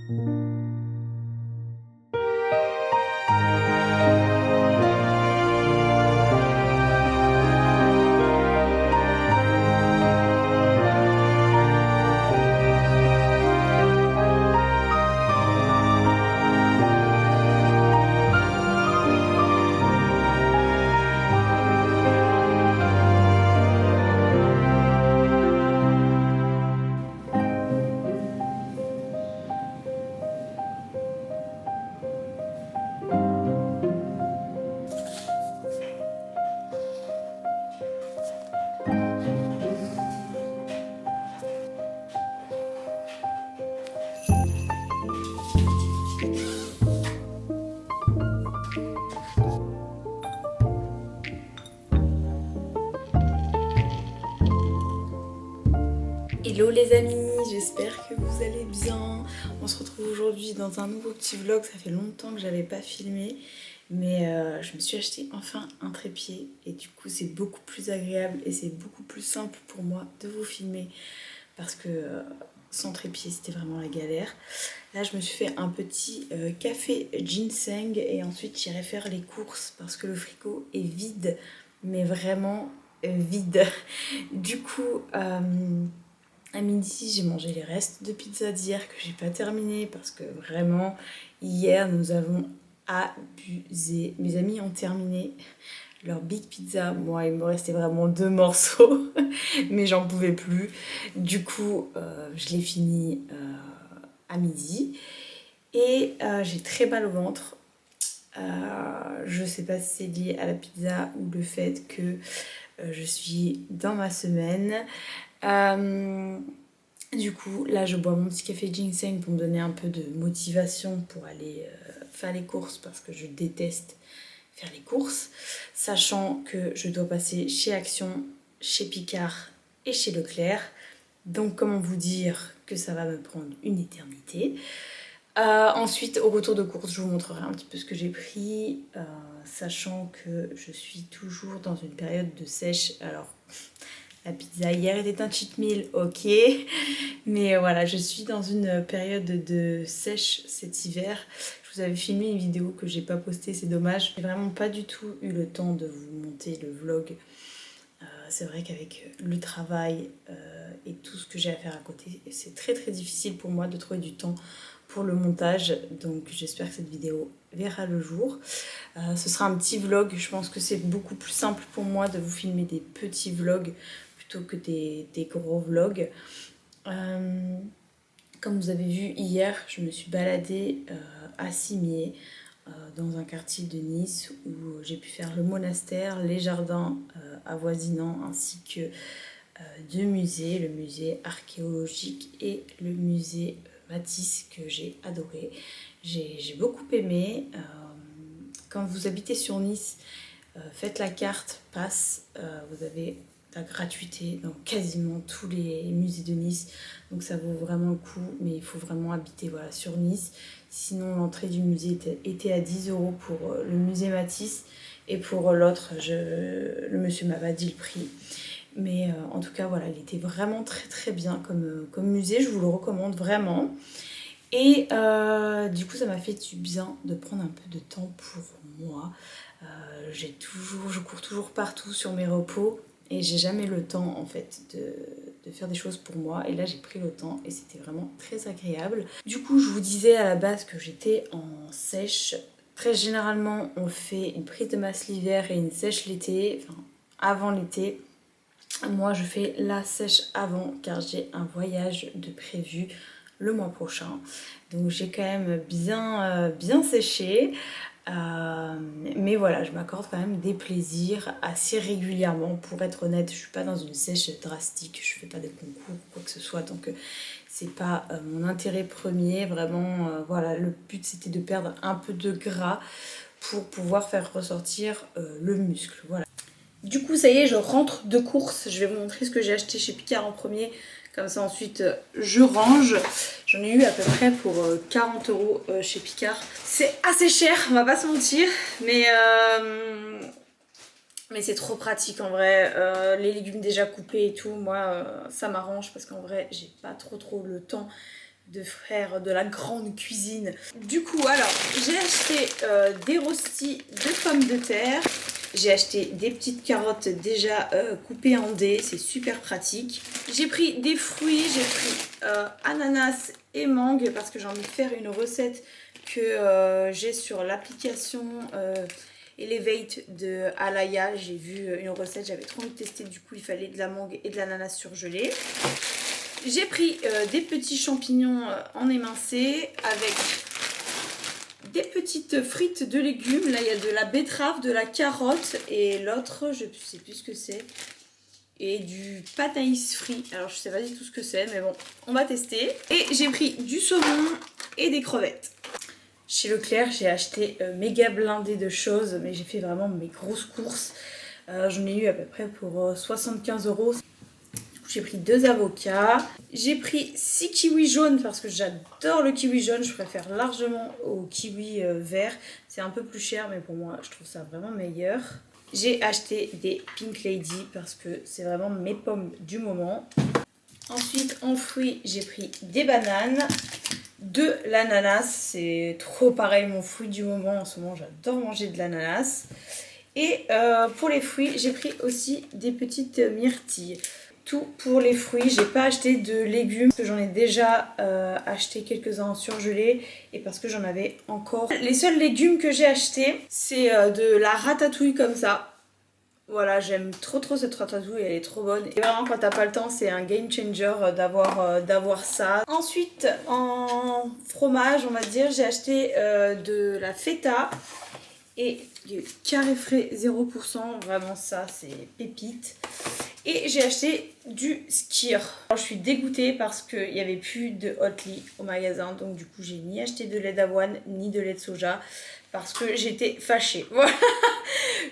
Hello les amis, j'espère que vous allez bien. On se retrouve aujourd'hui dans un nouveau petit vlog. Ça fait longtemps que j'avais pas filmé, mais je me suis acheté enfin un trépied et du coup c'est beaucoup plus agréable et c'est beaucoup plus simple pour moi de vous filmer parce que sans trépied c'était vraiment la galère. Là je me suis fait un petit café ginseng et ensuite j'irai faire les courses parce que le frigo est vide, mais vraiment vide. Du coup à midi, j'ai mangé les restes de pizza d'hier que j'ai pas terminé parce que vraiment, hier, nous avons abusé. Mes amis ont terminé leur big pizza. Moi, il me restait vraiment 2 morceaux, mais j'en pouvais plus. Du coup, je l'ai fini à midi et j'ai très mal au ventre. Je sais pas si c'est lié à la pizza ou le fait que je suis dans ma semaine. Du coup, là, je bois mon petit café ginseng pour me donner un peu de motivation pour aller faire les courses parce que je déteste faire les courses, sachant que je dois passer chez Action, chez Picard et chez Leclerc. Donc, comment vous dire que ça va me prendre une éternité. Ensuite, au retour de course, je vous montrerai un petit peu ce que j'ai pris, sachant que je suis toujours dans une période de sèche. Alors, la pizza hier était un cheat meal, ok, mais voilà, je suis dans une période de sèche cet hiver. Je vous avais filmé une vidéo que j'ai pas postée, c'est dommage. J'ai vraiment pas du tout eu le temps de vous monter le vlog. C'est vrai qu'avec le travail et tout ce que j'ai à faire à côté, c'est très très difficile pour moi de trouver du temps pour le montage. Donc j'espère que cette vidéo verra le jour. Ce sera un petit vlog, je pense que c'est beaucoup plus simple pour moi de vous filmer des petits vlogs plutôt que des gros vlogs. Comme vous avez vu hier, je me suis baladée à Cimiez, dans un quartier de Nice où j'ai pu faire le monastère, les jardins avoisinants ainsi que deux musées, le musée archéologique et le musée Matisse que j'ai adoré. J'ai beaucoup aimé. Quand vous habitez sur Nice, faites la carte passe, vous avez la gratuité dans quasiment tous les musées de Nice, donc ça vaut vraiment le coup, mais il faut vraiment habiter voilà, sur Nice. Sinon l'entrée du musée était à 10 € pour le musée Matisse, et pour l'autre, le monsieur m'a pas dit le prix. Mais en tout cas voilà, il était vraiment très très bien comme musée, je vous le recommande vraiment. Et du coup ça m'a fait du bien de prendre un peu de temps pour moi. Je cours toujours partout sur mes repos et j'ai jamais le temps en fait de faire des choses pour moi, et là j'ai pris le temps et c'était vraiment très agréable. Du coup je vous disais à la base que j'étais en sèche. Très généralement on fait une prise de masse l'hiver et une sèche l'été, enfin avant l'été. Moi je fais la sèche avant car j'ai un voyage de prévu le mois prochain, donc j'ai quand même bien séché. Mais voilà, je m'accorde quand même des plaisirs assez régulièrement. Pour être honnête, je suis pas dans une sèche drastique, je fais pas des concours ou quoi que ce soit, donc c'est pas mon intérêt premier. Vraiment, voilà, le but c'était de perdre un peu de gras pour pouvoir faire ressortir le muscle. Voilà. Du coup, ça y est, je rentre de course. Je vais vous montrer ce que j'ai acheté chez Picard en premier. Comme ça, ensuite, je range. J'en ai eu à peu près pour 40 € chez Picard. C'est assez cher, on va pas se mentir. Mais c'est trop pratique en vrai. Les légumes déjà coupés et tout, moi, ça m'arrange parce qu'en vrai, j'ai pas trop le temps de faire de la grande cuisine. Du coup, alors, j'ai acheté des rostis de pommes de terre. J'ai acheté des petites carottes déjà coupées en dés, c'est super pratique. J'ai pris des fruits, j'ai pris ananas et mangue parce que j'ai envie de faire une recette que j'ai sur l'application Elevate de Alaya. J'ai vu une recette, j'avais trop envie de tester, du coup il fallait de la mangue et de l'ananas surgelé. J'ai pris des petits champignons en émincé avec des petites frites de légumes. Là, il y a de la betterave, de la carotte et l'autre, je ne sais plus ce que c'est. Et du pataïs frit. Alors, je sais pas du tout ce que c'est, mais bon, on va tester. Et j'ai pris du saumon et des crevettes. Chez Leclerc, j'ai acheté méga blindé de choses, mais j'ai fait vraiment mes grosses courses. J'en ai eu à peu près pour 75 €. J'ai pris 2 avocats. J'ai pris 6 kiwis jaunes parce que j'adore le kiwi jaune. Je préfère largement au kiwi vert. C'est un peu plus cher, mais pour moi, je trouve ça vraiment meilleur. J'ai acheté des Pink Lady parce que c'est vraiment mes pommes du moment. Ensuite, en fruits, j'ai pris des bananes, de l'ananas. C'est trop pareil, mon fruit du moment. En ce moment, j'adore manger de l'ananas. Et pour les fruits, j'ai pris aussi des petites myrtilles. Tout pour les fruits. J'ai pas acheté de légumes parce que j'en ai déjà acheté quelques-uns en surgelé et parce que j'en avais encore. Les seuls légumes que j'ai achetés, c'est de la ratatouille comme ça. Voilà, j'aime trop cette ratatouille, elle est trop bonne. Et vraiment, quand t'as pas le temps, c'est un game changer d'avoir ça. Ensuite, en fromage, on va dire, j'ai acheté de la feta et du carré frais 0%. Vraiment, ça, c'est pépite. Et j'ai acheté du skyr. Alors, je suis dégoûtée parce qu'il n'y avait plus de Oatly au magasin. Donc du coup, j'ai ni acheté de lait d'avoine ni de lait de soja parce que j'étais fâchée. Voilà.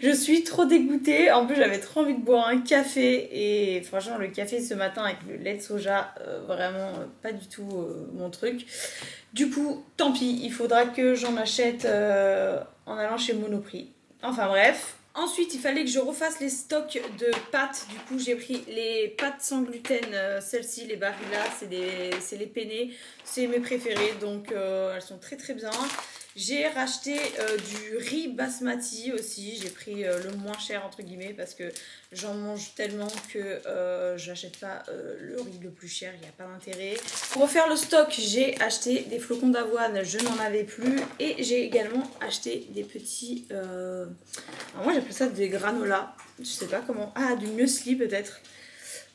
Je suis trop dégoûtée. En plus, j'avais trop envie de boire un café. Et franchement, le café ce matin avec le lait de soja, vraiment pas du tout mon truc. Du coup, tant pis. Il faudra que j'en achète en allant chez Monoprix. Enfin bref. Ensuite, il fallait que je refasse les stocks de pâtes. Du coup, j'ai pris les pâtes sans gluten. Celles-ci, les Barilla, c'est les penne. C'est mes préférées, donc elles sont très bien. J'ai racheté du riz basmati aussi. J'ai pris le moins cher entre guillemets parce que j'en mange tellement que j'achète pas le riz le plus cher, il n'y a pas d'intérêt. Pour refaire le stock, j'ai acheté des flocons d'avoine, je n'en avais plus. Et j'ai également acheté des petits... alors moi j'appelle ça des granolas, je sais pas comment... Ah, du muesli peut-être.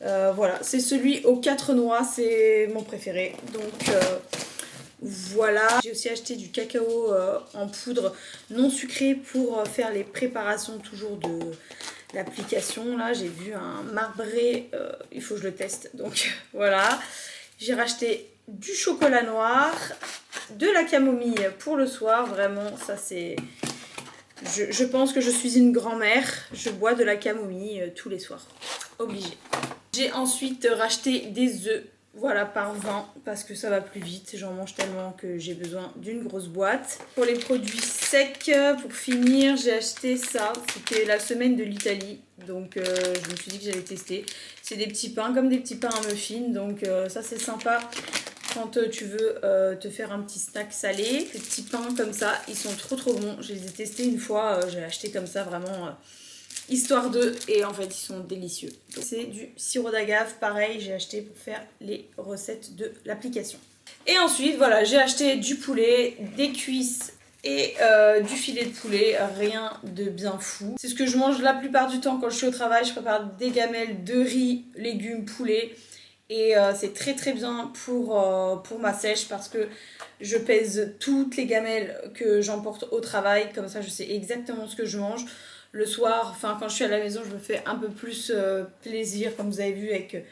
Voilà, c'est celui aux 4 noix, c'est mon préféré. Donc... voilà, j'ai aussi acheté du cacao en poudre non sucré pour faire les préparations toujours de l'application. Là, j'ai vu un marbré, il faut que je le teste. Donc voilà, j'ai racheté du chocolat noir, de la camomille pour le soir. Vraiment, ça c'est... Je pense que je suis une grand-mère. Je bois de la camomille tous les soirs. Obligée. J'ai ensuite racheté des œufs. Voilà, par 20 parce que ça va plus vite. J'en mange tellement que j'ai besoin d'une grosse boîte. Pour les produits secs, pour finir, j'ai acheté ça. C'était la semaine de l'Italie. Donc je me suis dit que j'allais tester. C'est des petits pains, comme des petits pains à muffins. Donc ça c'est sympa quand tu veux te faire un petit snack salé. Ces petits pains comme ça, ils sont trop bons. Je les ai testés une fois. J'ai acheté comme ça vraiment... histoire d'eux, et en fait ils sont délicieux. C'est du sirop d'agave, pareil, j'ai acheté pour faire les recettes de l'application. Et ensuite voilà, j'ai acheté du poulet, des cuisses et du filet de poulet, rien de bien fou. C'est ce que je mange la plupart du temps quand je suis au travail. Je prépare des gamelles de riz, légumes, poulet, et c'est très bien pour ma sèche parce que je pèse toutes les gamelles que j'emporte au travail, comme ça je sais exactement ce que je mange. Le soir, enfin quand je suis à la maison, je me fais un peu plus plaisir, comme vous avez vu, avec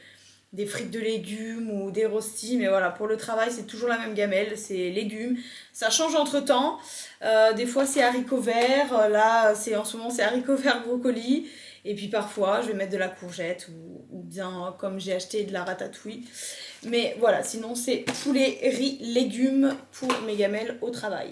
des frites de légumes ou des rostis. Mais voilà, pour le travail, c'est toujours la même gamelle, c'est légumes. Ça change entre temps. Des fois, c'est haricots verts. Là, en ce moment, c'est haricots verts brocoli. Et puis parfois, je vais mettre de la courgette ou bien, comme j'ai acheté, de la ratatouille. Mais voilà, sinon, c'est poulet, riz, légumes pour mes gamelles au travail.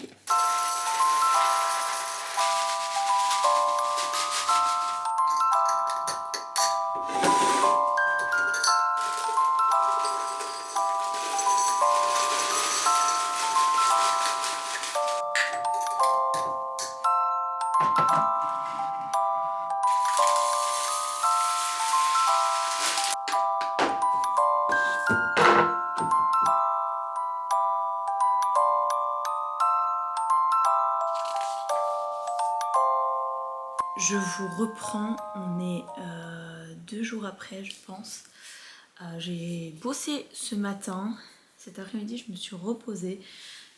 Je vous reprends, on est 2 jours après je pense. J'ai bossé ce matin, cet après-midi je me suis reposée.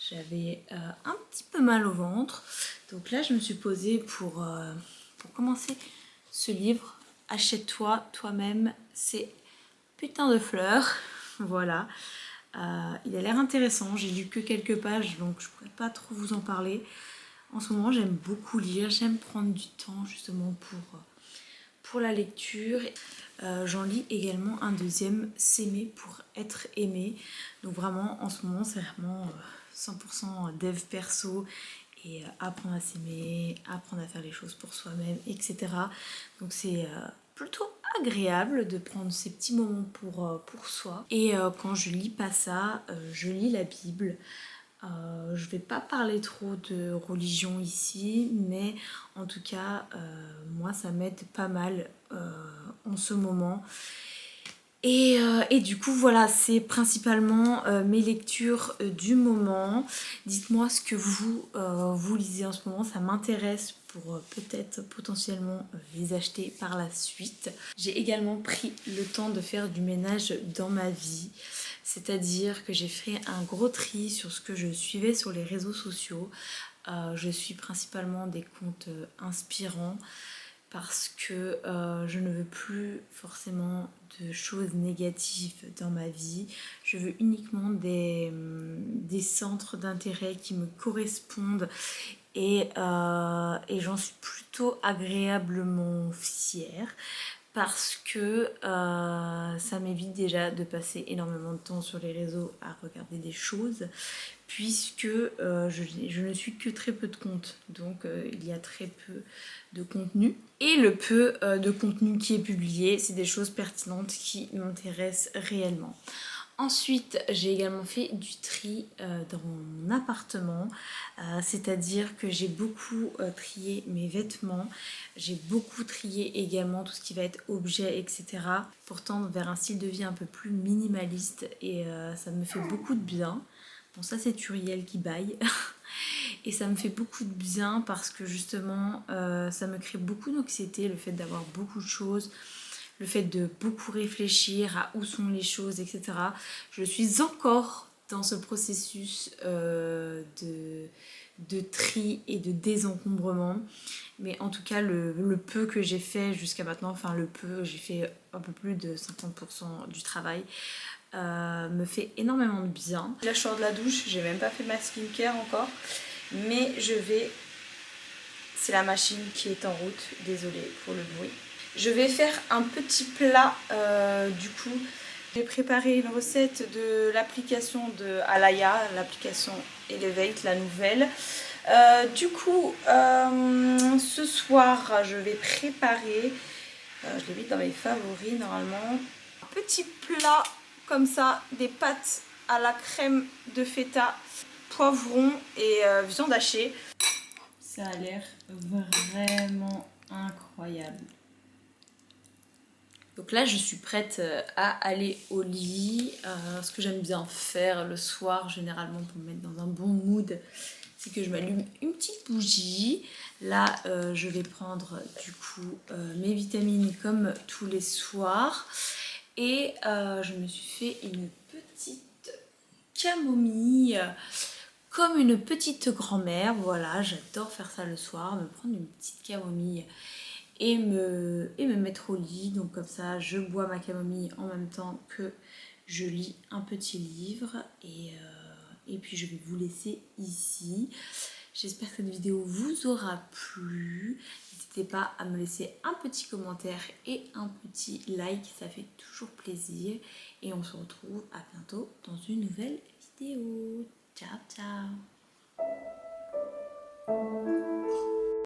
J'avais un petit peu mal au ventre. Donc là je me suis posée pour commencer ce livre. Achète-toi toi-même ces putains de fleurs. Voilà. Il a l'air intéressant, j'ai lu que quelques pages donc je pourrais pas trop vous en parler. En ce moment j'aime beaucoup lire, j'aime prendre du temps justement pour la lecture. J'en lis également un deuxième, S'aimer pour être aimé. Donc vraiment en ce moment c'est vraiment 100% dev perso et apprendre à s'aimer, apprendre à faire les choses pour soi-même, etc. Donc c'est plutôt agréable de prendre ces petits moments pour soi. Et quand je lis pas ça, je lis la Bible. Je vais pas parler trop de religion ici, mais en tout cas, moi ça m'aide pas mal en ce moment. Et du coup voilà, c'est principalement mes lectures du moment. Dites-moi ce que vous lisez en ce moment, ça m'intéresse pour peut-être potentiellement les acheter par la suite. J'ai également pris le temps de faire du ménage dans ma vie, c'est-à-dire que j'ai fait un gros tri sur ce que je suivais sur les réseaux sociaux. Je suis principalement des comptes inspirants, parce que je ne veux plus forcément de choses négatives dans ma vie. Je veux uniquement des centres d'intérêt qui me correspondent et j'en suis plutôt agréablement fière, parce que ça m'évite déjà de passer énormément de temps sur les réseaux à regarder des choses, puisque je ne suis que très peu de comptes, donc il y a très peu de contenu. Et le peu de contenu qui est publié, c'est des choses pertinentes qui m'intéressent réellement. Ensuite, j'ai également fait du tri dans mon appartement, c'est-à-dire que j'ai beaucoup trié mes vêtements, j'ai beaucoup trié également tout ce qui va être objet, etc. pour tendre vers un style de vie un peu plus minimaliste, et ça me fait beaucoup de bien. Bon, ça c'est Turiel qui baille. Et ça me fait beaucoup de bien parce que justement ça me crée beaucoup d'anxiété, le fait d'avoir beaucoup de choses, le fait de beaucoup réfléchir à où sont les choses, etc. Je suis encore dans ce processus de tri et de désencombrement. Mais en tout cas, le peu que j'ai fait jusqu'à maintenant, enfin le peu, j'ai fait un peu plus de 50% du travail, me fait énormément de bien. Là, je sors de la douche, j'ai même pas fait ma skincare encore, mais je vais... C'est la machine qui est en route, désolée pour le bruit. Je vais faire un petit plat du coup. J'ai préparé une recette de l'application de Alaya, l'application Elevate, la nouvelle. Du coup, ce soir, je vais préparer, je l'ai mis dans mes favoris normalement, un petit plat comme ça, des pâtes à la crème de feta, poivron et viande hachée. Ça a l'air vraiment incroyable. Donc là, je suis prête à aller au lit. Ce que j'aime bien faire le soir, généralement pour me mettre dans un bon mood, c'est que je m'allume une petite bougie. Là, je vais prendre du coup mes vitamines comme tous les soirs. Et je me suis fait une petite camomille, comme une petite grand-mère. Voilà, j'adore faire ça le soir, me prendre une petite camomille et me mettre au lit. Donc comme ça, je bois ma camomille en même temps que je lis un petit livre. Et puis je vais vous laisser ici. J'espère que cette vidéo vous aura plu. N'hésitez pas à me laisser un petit commentaire et un petit like, ça fait toujours plaisir. Et on se retrouve à bientôt dans une nouvelle vidéo. Ciao, ciao!